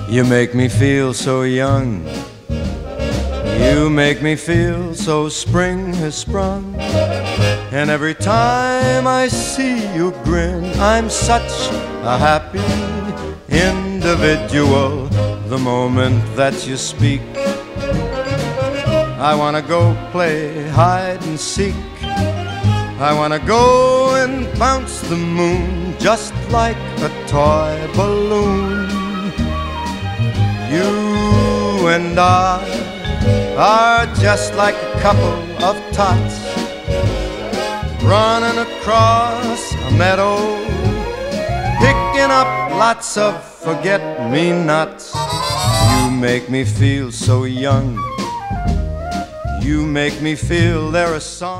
You make me feel so young. You make me feel so spring has sprung. And every time I see you grin, I'm such a happy individual. The moment that you speak, I wanna go play hide and seek. I wanna go and bounce the moon just like a toy balloon. You and I are just like a couple of tots running across a meadow, picking up lots of forget-me-nots. You make me feel so young. You make me feel there are songs